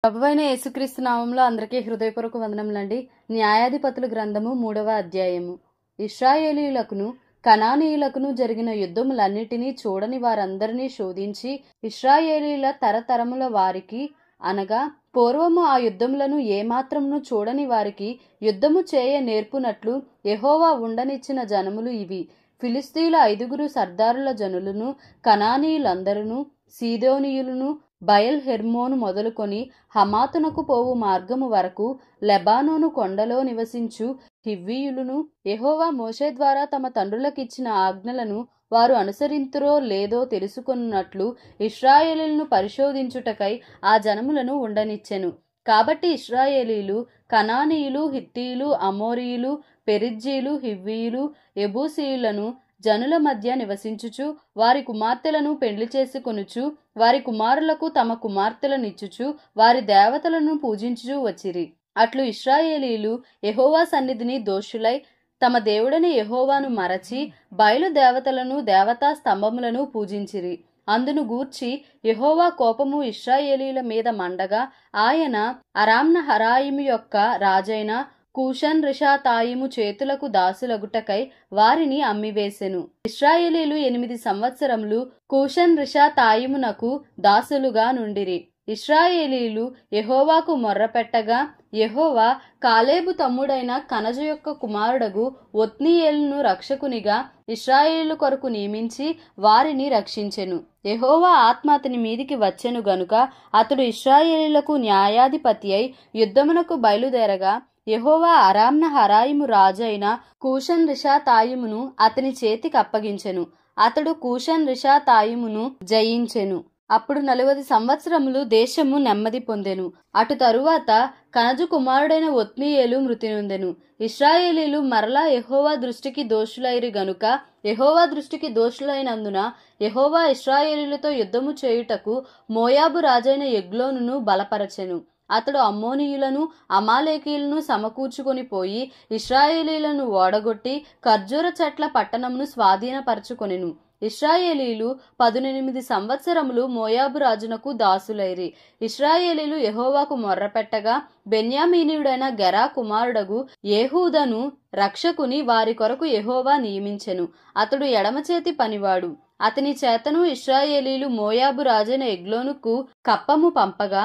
ప్రభువైన యేసుక్రీస్తు నామంలో అందరికీ హృదయపూర్వక వందనములండి. న్యాయాధిపతుల గ్రంథము 3వ అధ్యాయము. ఇశ్రాయేలీయులకును కనానీయులకును జరిగిన యుద్ధములన్నిటినీ చూడని వారందరినీ శోధించి ఇశ్రాయేలీయుల తరతరముల వారికి అనగా పూర్వము ఆ యుద్ధములను ఏమాత్రమును చూడని వారికి యుద్ధము చేయ నేర్పునట్లు యెహోవా ఉండనిచ్చిన జనములు ఇవి. ఫిలిస్తీయుల 5 సర్దారుల జనులను, కనానీయులందరును, సీదోనీయులను, బయల్ హెర్మోను మొదలుకొని హమాతునకు పోవు మార్గము వరకు లెబానోను కొండలో నివసించు హివ్వీయులను యెహోవా మోషే ద్వారా తమ తండ్రులకిచ్చిన ఆజ్ఞలను వారు అనుసరింతురో లేదో తెలుసుకొనున్నట్లు ఇశ్రాయేలీయులను పరిశోధించుటకై ఆ జనములను ఉండనిచ్చెను. కాబట్టి ఇశ్రాయేలీయులు కనానీయులు, హిత్తీయులు, అమోరీయులు, పెరిజ్జీలు, హివ్వీయులు, యెబూసీయులను జనుల మధ్య నివసించుచు వారి కుమార్తెలను పెండ్లి చేసుకొనుచు వారి కుమారులకు తమ కుమార్తెలనిచ్చుచు వారి దేవతలను పూజించుచు వచ్చిరి. అట్లు ఇశ్రాయేలీయులు యెహోవా సన్నిధిని దోషులై తమ దేవుడైన యెహోవాను మరచి బయలు దేవతలను, దేవతా స్తంభములను పూజించిరి. అందును గూర్చి యెహోవా కోపము ఇశ్రాయేలీయుల మీద మండగా ఆయన అరామ్నహరాయిము యొక్క రాజైన కూషన్ రిషాతాయిము చేతులకు దాసులగుటకై వారిని అమ్మివేసెను. ఇశ్రాయేలీయులు 8 సంవత్సరములు కూషన్ రిషాతాయిమునకు దాసులుగా నుండిరి. ఇశ్రాయేలీయులు యెహోవాకు మొర్రపెట్టగా యెహోవా కాలేబు తమ్ముడైన కనజు యొక్క కుమారుడగు ఒత్నీయేలును రక్షకునిగా ఇశ్రాయేలు కొరకు నియమించి వారిని రక్షించెను. యెహోవా ఆత్మ అతని మీదికి వచ్చెను గనుక అతడు ఇశ్రాయేలీయులకు న్యాయాధిపతి అయి యుద్ధమునకు బయలుదేరగా యెహోవా అరామ్నహరాయిము రాజైన కూషన్ రిషాతాయిమును అతని చేతికి అప్పగించెను. అతడు కూషన్ రిషాతాయిమును జయించెను. అప్పుడు 40 సంవత్సరములు దేశము నెమ్మది పొందెను. అటు తరువాత కనజు కుమారుడైన ఒత్నీయేలు మృతి నొందెను. ఇశ్రాయేలీయులు మరలా యెహోవా దృష్టికి దోషులైరి గనుక యెహోవా దృష్టికి దోషులైనందున యెహోవా ఇశ్రాయేలీయులతో యుద్ధము చేయుటకు మోయాబు రాజైన ఎగ్లోనును బలపరచెను. అతడు అమ్మోనీయులను, అమాలేకీయులను సమకూర్చుకొని పోయి ఇశ్రాయేలీయులను ఓడగొట్టి ఖర్జూర చెట్ల పట్టణమును స్వాధీనపరచుకొనెను. ఇశ్రాయేలీయులు 18 సంవత్సరములు మోయాబు రాజునకు దాసులైరి. ఇశ్రాయేలీయులు యెహోవాకు మొర్రపెట్టగా బెన్యామీనీయుడైన గెరా కుమారుడగు ఏహూదను రక్షకుని వారి కొరకు యెహోవా నియమించెను. అతడు ఎడమచేతి పనివాడు. అతని చేతను ఇశ్రాయేలీయులు మోయాబు రాజైన ఎగ్లోనుకు కప్పము పంపగా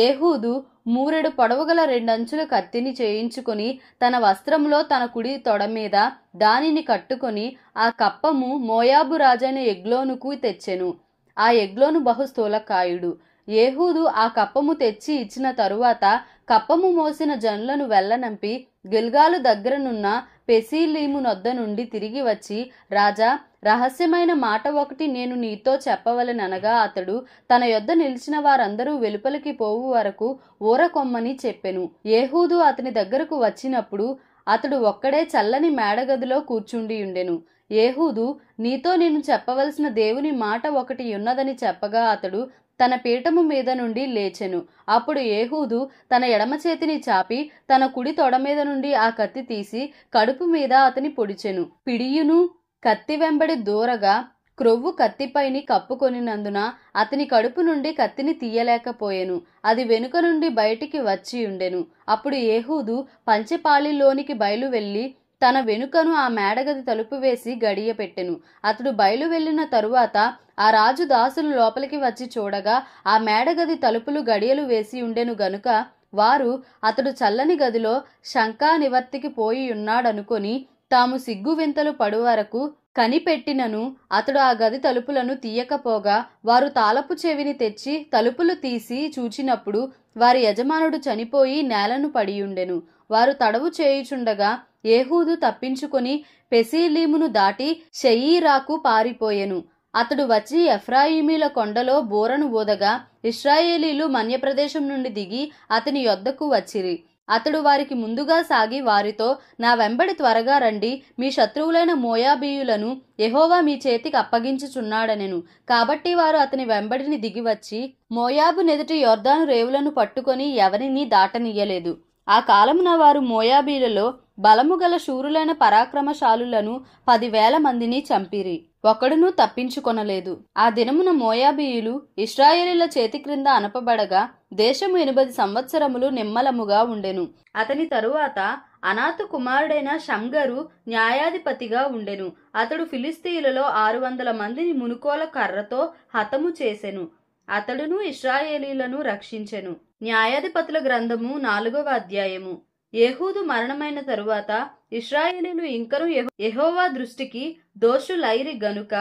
ఏహూదు 3 పొడవుగల 2 అంచుల కత్తిని చేయించుకొని తన వస్త్రములో తన కుడి తొడ మీద దానిని కట్టుకొని ఆ కప్పము మోయాబు రాజైన ఎగ్లోనుకు తెచ్చెను. ఆ ఎగ్లోను బహు స్థూలకాయుడు. ఏహూదు ఆ కప్పము తెచ్చి ఇచ్చిన తరువాత కప్పము మోసిన జనులను వెళ్ళనంపి గిల్గాలు దగ్గరనున్న పెసీలీము నొద్ద నుండి తిరిగి వచ్చి, రాజా, రహస్యమైన మాట ఒకటి నేను నీతో చెప్పవలెననగా అతడు తన యొద్ద నిలిచిన వారందరూ వెలుపలికి పోవు వరకు ఊరకొమ్మని చెప్పెను. ఏహూదు అతని దగ్గరకు వచ్చినప్పుడు అతడు ఒక్కడే చల్లని మేడగదిలో కూర్చుండి ఉండెను. ఏహూదు, నీతో నేను చెప్పవలసిన దేవుని మాట ఒకటి ఉన్నదని చెప్పగా అతడు తన పీఠము మీద నుండి లేచెను. అప్పుడు ఏహూదు తన ఎడమ చేతిని చాపి తన కుడి తొడ మీద నుండి ఆ కత్తి తీసి కడుపు మీద అతని పొడిచెను. పిడియును కత్తి వెంబడి దూరగా క్రొవ్వు కత్తిపైని కప్పుకొనినందున అతని కడుపు నుండి కత్తిని తీయలేకపోయెను. అది వెనుక నుండి బయటికి వచ్చి ఉండెను. అప్పుడు ఏహూదు పంచెపాళిలోనికి బయలు వెళ్లి తన వెనుకను ఆ మేడగది తలుపు వేసి గడియ పెట్టెను. అతడు బయలు వెళ్లిన తరువాత ఆ రాజు దాసులు లోపలికి వచ్చి చూడగా ఆ మేడగది తలుపులు గడియలు వేసి ఉండెను గనుక వారు అతడు చల్లని గదిలో శంకా నివర్తికి పోయి ఉన్నాడనుకొని తాము సిగ్గు వింతలు పడు వరకు కనిపెట్టినను అతడు ఆ గది తలుపులను తీయకపోగా వారు తాళపు చెవిని తెచ్చి తలుపులు తీసి చూచినప్పుడు వారి యజమానుడు చనిపోయి నేలను పడియుండెను. వారు తడవు చేయుచుండగా ఏహూదు తప్పించుకొని పెసీలీమును దాటి షెయీరాకు పారిపోయెను. అతడు వచ్చి ఎఫ్రాయిమీల కొండలో బోరను ఊదగా ఇశ్రాయేలీయులు మన్యప్రదేశం నుండి దిగి అతని యొద్దకు వచ్చిరి. అతడు వారికి ముందుగా సాగి వారితో, నా వెంబడి త్వరగా రండి, మీ శత్రువులైన మోయాబీయులను యెహోవా మీ చేతికి అప్పగించుచున్నాడనెను. కాబట్టి వారు అతని వెంబడిని దిగివచ్చి మోయాబు నెదుటి యొర్దాను రేవులను పట్టుకొని ఎవరినీ దాటనీయలేదు. ఆ కాలమున వారు మోయాబీలలో బలము గల శూరులైన పరాక్రమశాలులను 10,000 మందిని చంపిరి. ఒకడును తప్పించుకొనలేదు. ఆ దినమున మోయాబీయులు ఇశ్రాయేలీయుల చేతి క్రింద అనపబడగా దేశము 80 సంవత్సరములు నిమ్మలముగా ఉండెను. అతని తరువాత అనాతు కుమారుడైన షంగరు న్యాయాధిపతిగా ఉండెను. అతడు ఫిలిస్తీయులలో 600 మందిని మునుకోల కర్రతో హతము చేసెను. అతడును ఇశ్రాయేలీలను రక్షించెను. న్యాయాధిపతుల గ్రంథము 4వ అధ్యాయము. యెహూదు మరణమైన తరువాత ఇశ్రాయేలీలు ఇంకను యెహోవా దృష్టికి దోషులైరి గనుక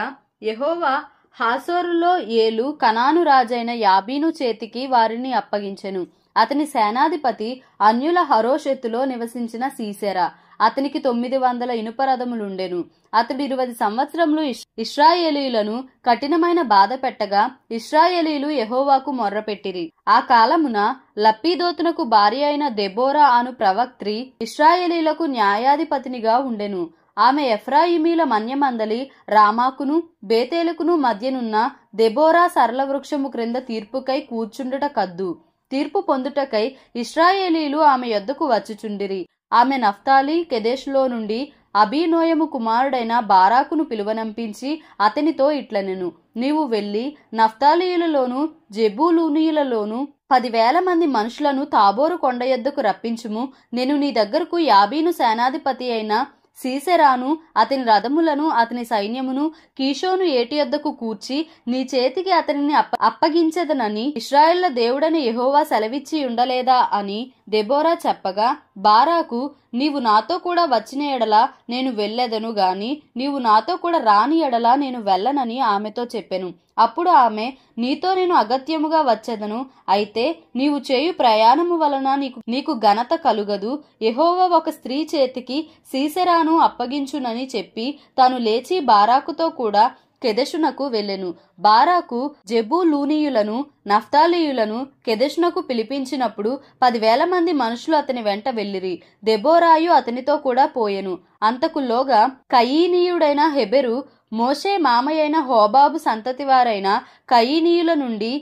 యెహోవా హాసోరులో ఏలు కనాను రాజైన యాబీను చేతికి వారిని అప్పగించెను. అతని సేనాధిపతి అన్యుల హరోషెతులో నివసించిన సీసెరా. అతనికి 900 ఇనుప రథములుండెను. అతడు 20 సంవత్సరములు ఇశ్రాయేలీయులను కఠినమైన బాధ పెట్టగా ఇశ్రాయేలీలు యెహోవాకు మొర్రపెట్టిరి. ఆ కాలమున లప్పీదోతునకు భార్య అయిన దెబోరా అను ప్రవక్త్రి ఇశ్రాయేలీలకు న్యాయాధిపతినిగా ఉండెను. ఆమె ఎఫ్రాయిమీల మన్యమందలి రామాకును బేతేలుకును మధ్యనున్న దెబోరా సరళ వృక్షము క్రింద తీర్పుకై కూర్చుండుట కద్దు. తీర్పు పొందుటకై ఇశ్రాయేలీలు ఆమె యొద్దకు వచ్చుచుండిరి. ఆమె నఫ్తాలి కెదెష్లో నుండి అబీనోయము కుమారుడైన బారాకును పిలువనంపించి అతనితో ఇట్లనెను, నీవు వెళ్లి నఫ్తాలీయులలోను జెబూలూనీయులలోను 10,000 మంది మనుషులను తాబోరు కొండ యొద్దకు రప్పించుము. నేను నీ దగ్గరకు యాబీను సేనాధిపతి అయిన సీసెరాను అతని రథములను అతని సైన్యమును కీషోను ఏటి యొద్దకు కూర్చి నీ చేతికి అతనిని అప్పగించెదనని ఇశ్రాయేళ్ల దేవుడని యెహోవా సెలవిచ్చి ఉండలేదా అని దెబోరా చెప్పగా, బారాకు, నీవు నాతో కూడా వచ్చిన ఎడల నేను వెళ్ళెదను గాని నీవు నాతో కూడా రాని ఎడల నేను వెళ్ళనని ఆమెతో చెప్పెను. అప్పుడు ఆమె, నీతో నేను అగత్యముగా వచ్చెదను. అయితే నీవు చేయు ప్రయాణము వలన నీకు ఘనత కలుగదు. యెహోవా ఒక స్త్రీ చేతికి సీసెరాను అప్పగించునని చెప్పి తాను లేచి బారాకుతో కూడా కెదెషునకు వెళ్ళెను. బారాకు జెబూలూనీయులను నఫ్తాలీయులను కెదెషునకు పిలిపించినప్పుడు 10,000 మంది మనుషులు అతని వెంట వెళ్ళిరి. దెబోరాయు అతనితో కూడా పోయెను. అంతకులోగా కయీనీయుడైన హెబెరు మోషే మామయ్యైన హోబాబు సంతతి వారైన కయీనీయుల నుండి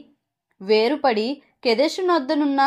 వేరుపడి కెదెషునొద్దనున్న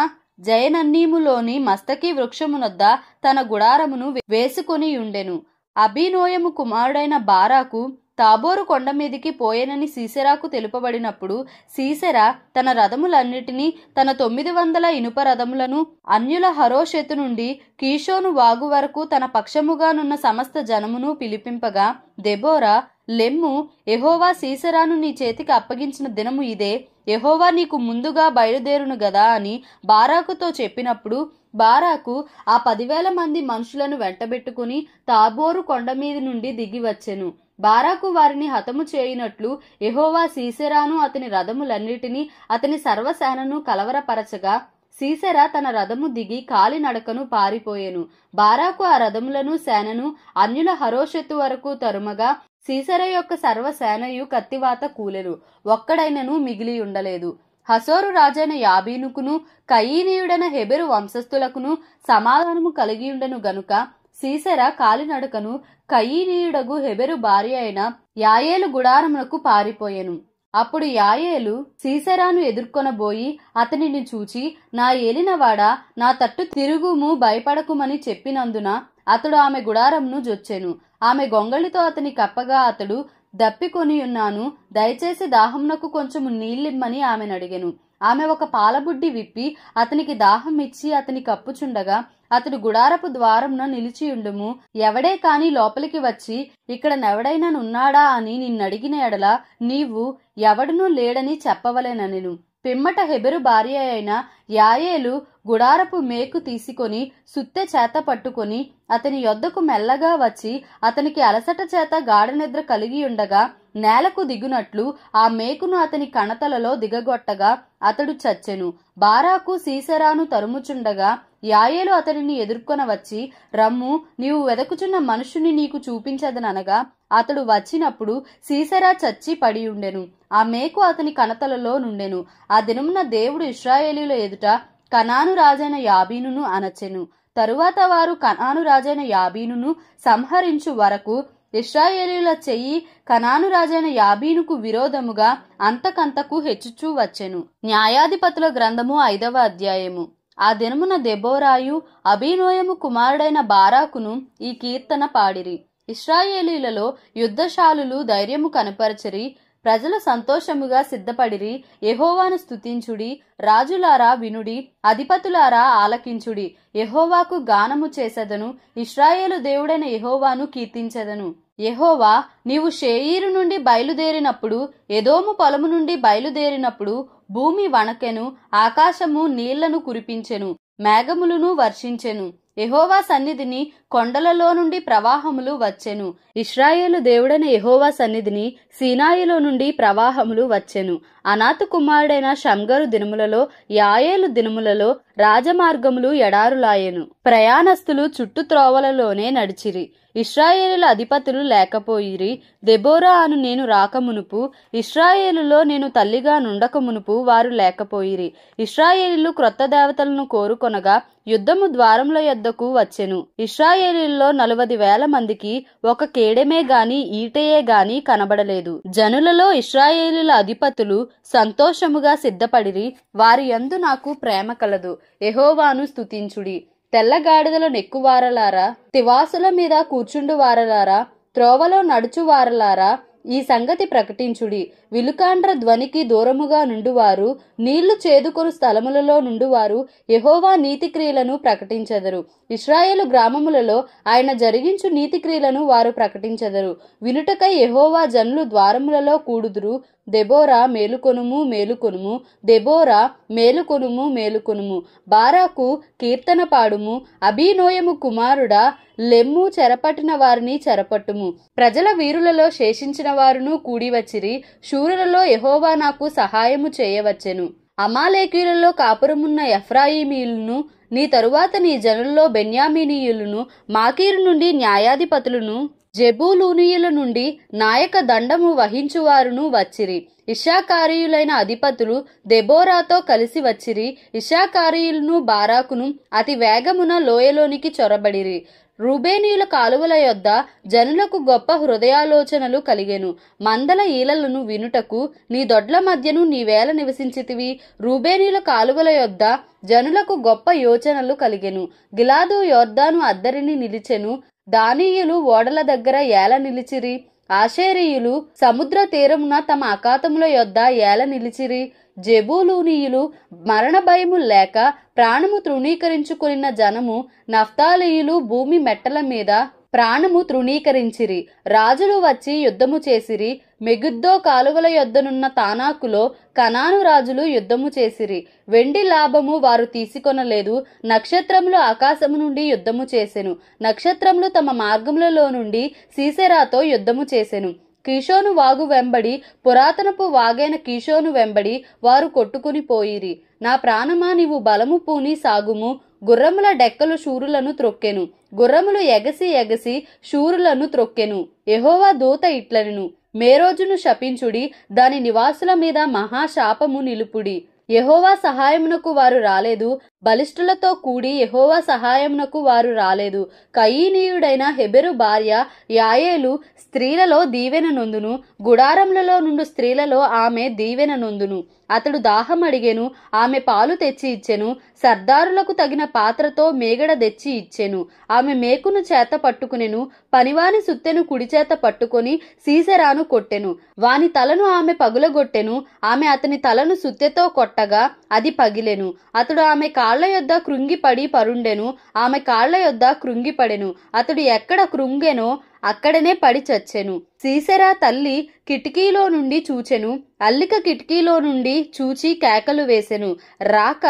జయనన్నీములోని మస్తకి వృక్షమునొద్ద తన గుడారమును వేసుకొని ఉండెను. అబీనోయము కుమారుడైన బారాకు తాబోరు కొండ మీదికి పోయేనని సీసెరాకు తెలుపబడినప్పుడు సీసెరా తన రథములన్నిటినీ తన 900 ఇనుప రథములను అన్యుల హరోషెతు నుండి కీషోను వాగు వరకు తన పక్షముగానున్న సమస్త జనమును పిలిపింపగా, దెబోరా, లెమ్ము, యెహోవా సీసెరాను నీ చేతికి అప్పగించిన దినము ఇదే. యెహోవా నీకు ముందుగా బయలుదేరును గదా అని బారాకుతో చెప్పినప్పుడు బారాకు ఆ 10,000 మంది మనుషులను వెంటబెట్టుకుని తాబోరు కొండ మీద నుండి దిగి వచ్చెను. బారాకు వారిని హతము చేయునట్లు యెహోవా సీసెరాను అతని రథములన్నిటినీ అతని సర్వసేనను కలవరపరచగా సీసెరా తన రథము దిగి కాలినడకను పారిపోయెను. బారాకు ఆ రథములను సేనను అన్యుల హరోషెతు వరకు తరుమగా సీసెరా యొక్క సర్వసేనయు కత్తివాత కూలెను. ఒక్కడైనను మిగిలి ఉండలేదు. హసోరు రాజైన యాబీనుకును కయీనీయుడైన హెబెరు వంశస్థులకును సమాధానము కలిగియుండెను గనుక సీసెరా కాలినడకను కయీనీయుడగు హెబెరు భార్య అయిన యాయేలు గుడారమునకు పారిపోయెను. అప్పుడు యాయేలు సీసెరాను ఎదుర్కొనబోయి అతనిని చూచి, నా ఏలినవాడా, నా తట్టు తిరుగుము, భయపడకుమని చెప్పినందున అతడు ఆమె గుడారమును జొచ్చెను. ఆమె గొంగళితో అతని కప్పగా అతడు, దప్పికొని ఉన్నాను, దయచేసి దాహమునకు కొంచెము నీళ్ళిమ్మని ఆమెనడిగెను. ఆమె ఒక పాలబుడ్డి విప్పి అతనికి దాహం ఇచ్చి అతని కప్పుచుండగా అతడు గుడారపు ద్వారమున నిలిచియుండుము, ఎవడే కాని లోపలికి వచ్చి ఇక్కడ నెవడైనా నున్నాడా అని నిన్నడిగిన ఎడల నీవు ఎవడునూ లేడని చెప్పవలెననెను. పిమ్మట హెబెరు భార్య అయిన యాయేలు గుడారపు మేకు తీసుకొని సుత్తె చేత పట్టుకొని అతని యొద్దకు మెల్లగా వచ్చి అతనికి అలసట చేత గాఢనిద్ర కలిగి ఉండగా నేలకు దిగునట్లు ఆ మేకును అతని కణతలలో దిగగొట్టగా అతడు చచ్చెను. బారాకు సీసెరాను తరుముచుండగా యాయేలు అతనిని ఎదుర్కొన వచ్చి, రమ్ము, నీవు వెదకుచున్న మనుషుని నీకు చూపించదనగా అతడు వచ్చినప్పుడు సీసెరా చచ్చి పడి ఉండెను. ఆ మేకు అతని కణతలలో నుండెను. ఆ దినమున దేవుడు ఇశ్రాయేలీయుల ఎదుట కనాను రాజైన యాబీనును అణచెను. తరువాత వారు కనాను రాజైన యాబీనును సంహరించు వరకు ఇశ్రాయేలీయుల చెయ్యి కనాను రాజైన యాబీనుకు విరోధముగా అంతకంతకు హెచ్చుచూ వచ్చెను. న్యాయాధిపతుల గ్రంథము 5వ అధ్యాయము. ఆ దినమున దెబోరాయు అబీనోయము కుమారుడైన బారాకును ఈ కీర్తన పాడిరి. ఇశ్రాయేలీయులలో యుద్ధశాలులు ధైర్యము కనపరచరి. ప్రజలు సంతోషముగా సిద్ధపడిరి. యెహోవాను స్తుతించుడి. రాజులారా వినుడి, అధిపతులారా ఆలకించుడి. యెహోవాకు గానము చేసెదను, ఇశ్రాయేలు దేవుడైన యెహోవాను కీర్తించెదను. యెహోవా, నీవు షేయీరు నుండి బయలుదేరినప్పుడు, ఎదోము పొలము నుండి బయలుదేరినప్పుడు భూమి వణకెను, ఆకాశము నీళ్లను కురిపించెను, మేఘములను వర్షించెను. యెహోవా సన్నిధిని కొండలలో నుండి ప్రవాహములు వచ్చెను. ఇశ్రాయేలు దేవుడైన యెహోవా సన్నిధిని సీనాయిలో నుండి ప్రవాహములు వచ్చెను. అనాతు కుమారుడైన షమ్గరు దినములలో, యాయేలు దినములలో రాజమార్గములు ఎడారులాయెను. ప్రయాణస్తులు చుట్టు త్రోవలలోనే నడిచిరి. ఇశ్రాయేలుల అధిపతులు లేకపోయిరి. దెబోరా అను నేను రాకమునుపు, ఇశ్రాయేలులో నేను తల్లిగా నుండకమునుపు వారు లేకపోయిరి. ఇశ్రాయేలీలు క్రొత్త దేవతలను కోరుకొనగా యుద్ధము ద్వారముల యొద్దకు వచ్చెను. ఇశ్రాయేలీల్లో 40,000 మందికి ఒక కేడెమే గాని ఈటయే గాని కనబడలేదు. జనులలో ఇశ్రాయేలీల అధిపతులు సంతోషముగా సిద్ధపడిరి. వారి యందు నాకు ప్రేమ కలదు. యెహోవాను స్తుతించుడి. తెల్లగాడిదల నెక్కువారలారా, తివాసుల మీద కూర్చుండు వారలారా, త్రోవలో నడుచువారలారా, ఈ సంగతి ప్రకటించుడి. విలుకాండ్ర ధ్వనికి దూరముగా నుండువారు, నీళ్లు చేదుకొను స్థలములలో నుండువారు యెహోవా నీతిక్రియలను ప్రకటించెదరు. ఇశ్రాయేలు గ్రామములలో ఆయన జరిగించు నీతిక్రియలను వారు ప్రకటించెదరు. వినుటకై యెహోవా జనులు ద్వారములలో కూడుదురు. దెబోరా మేలుకొనుము, మేలుకొనుము, దెబోరా మేలుకొనుము, మేలుకొనుము. బారాకు కీర్తన పాడుము. అబీనోయము కుమారుడా, లెమ్ము, చెరపట్టిన వారిని చెరపట్టుము. ప్రజల వీరులలో శేషించిన వారును కూడివచ్చిరి. శూరులలో యెహోవా నాకు సహాయము చేయవచ్చెను. అమాలేకీయులలో కాపురమున్న ఎఫ్రాయిమీయులను, నీ తరువాత నీ జనుల్లో బెన్యామీనీయులను, మాకీరు నుండి న్యాయాధిపతులను, జెబూలూనీయుల నుండి నాయక దండము వహించువారును వచ్చిరి. ఇశ్శాఖారీయులైన అధిపతులు దెబోరాతో కలిసి వచ్చిరి. ఇశ్శాఖారీయులను బారాకును అతి వేగమున లోయలోనికి చొరబడిరి. రూబేనీయుల కాలువల యొద్ద జనులకు గొప్ప హృదయాలోచనలు కలిగెను. మందల ఈలలను వినుటకు నీ దొడ్ల మధ్యను నీవేళ నివసించితివి. రూబేనీయుల కాలువల యొద్ద జనులకు గొప్ప యోచనలు కలిగెను. గిలాదు యొర్దాను అద్దరిని నిలిచెను. దానీయులు ఓడల దగ్గర ఏల నిలిచిరి. ఆషేరీయులు సముద్ర తీరమున తమ అఖాతముల యొద్ద ఏల నిలిచిరి. జెబూలూనీయులు మరణ భయము లేక ప్రాణము తృణీకరించుకున్న జనము, నఫ్తాలీయులు భూమి మెట్టల మీద ప్రాణము తృణీకరించిరి. రాజులు వచ్చి యుద్ధము చేసిరి. మెగిద్దో కాలువల యొద్దనున్న తానాకులో కనాను రాజులు యుద్ధము చేసిరి. వెండి లాభము వారు తీసుకొనలేదు. నక్షత్రములు ఆకాశము నుండి యుద్ధము చేసెను. నక్షత్రములు తమ మార్గములలో నుండి సీసెరాతో యుద్ధము చేసెను. కీషోను వాగు వెంబడి, పురాతనపు వాగైన కీషోను వెంబడి వారు కొట్టుకుని పోయిరి. నా ప్రాణమా, నీవు బలము పూని సాగుము. గుర్రముల డెక్కలు శూరులను త్రొక్కెను. గుర్రములు ఎగసి ఎగసి శూరులను త్రొక్కెను. యెహోవా దూత ఇట్లనెను, మేరోజును శపించుడి, దాని నివాసుల మీద మహాశాపము నిలుపుడి. యెహోవా సహాయమునకు వారు రాలేదు. బలిష్ఠులతో కూడి యెహోవా సహాయమునకు వారు రాలేదు. కయీనీయుడైన హెబెరు భార్య యాయేలు స్త్రీలలో దీవెన నొందును. గుడారములలో నుండి స్త్రీలలో ఆమె దీవెన నొందును. అతడు దాహం అడిగెను, ఆమె పాలు తెచ్చి ఇచ్చెను. సర్దారులకు తగిన పాత్రతో మేగడ తెచ్చి ఇచ్చెను. ఆమె మేకును చేత పట్టుకునెను. పనివాని సుత్తెను కుడి చేత పట్టుకొని సీసెరాను కొట్టెను. వాని తలను ఆమె పగులగొట్టెను. ఆమె అతని తలను సుత్తెతో కొట్టగా అది పగిలెను. అతడు ఆమె కాళ్ల యొద్ద కృంగిపడి పరుండెను. ఆమె కాళ్ల యొద్ద కృంగిపడెను. అతడు ఎక్కడ కృంగెనో అక్కడనే పడి చచ్చెను. సీసెరా తల్లి కిటికీలో నుండి చూచెను. అల్లిక కిటికీలో నుండి చూచి కేకలు వేసెను. రాక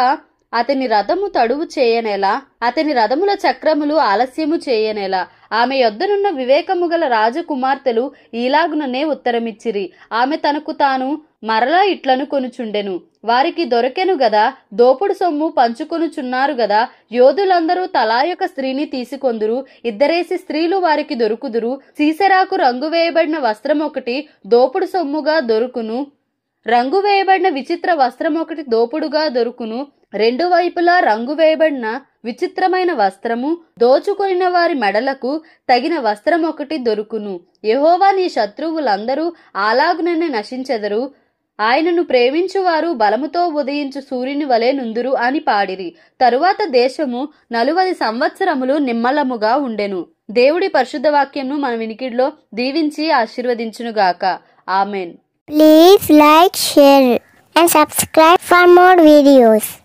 అతని రథము తడువు చేయనేలా, అతని రథముల చక్రములు ఆలస్యము చేయనేలా. ఆమె యొద్దనున్న వివేకము గల రాజకుమార్తెలు ఈలాగుననే ఉత్తరమిచ్చిరి. ఆమె తనకు తాను మరలా ఇట్లను కొనుచుండెను, వారికి దొరకెను గదా, దోపుడు సొమ్ము పంచుకొనుచున్నారు గదా. యోధులందరూ తలాయొక స్త్రీని తీసుకొందురు. ఇద్దరేసి స్త్రీలు వారికి దొరుకుదురు. సీసెరాకు రంగు వేయబడిన వస్త్రం ఒకటి దోపుడు సొమ్ముగా దొరుకును. రంగు వేయబడిన విచిత్ర వస్త్రం ఒకటి దోపుడుగా దొరుకును. రెండు వైపులా రంగు వేయబడిన విచిత్రమైన వస్త్రము, దోచుకొనిన వారి మెడలకు తగిన వస్త్రం ఒకటి దొరుకును. యెహోవా నీ శత్రువులందరూ అలాగుననే నశించెదరు. ఆయనను ప్రేమించువారు బలముతో ఉదయించు సూర్యుని వలె నుందురు అని పాడిరి. తరువాత దేశము 40 సంవత్సరములు నిమ్మలముగా ఉండెను. దేవుడి పరిశుద్ధ వాక్యంను మన వినికిడిలో దీవించి ఆశీర్వదించునుగాక. Amen. Please like, share and subscribe for more videos.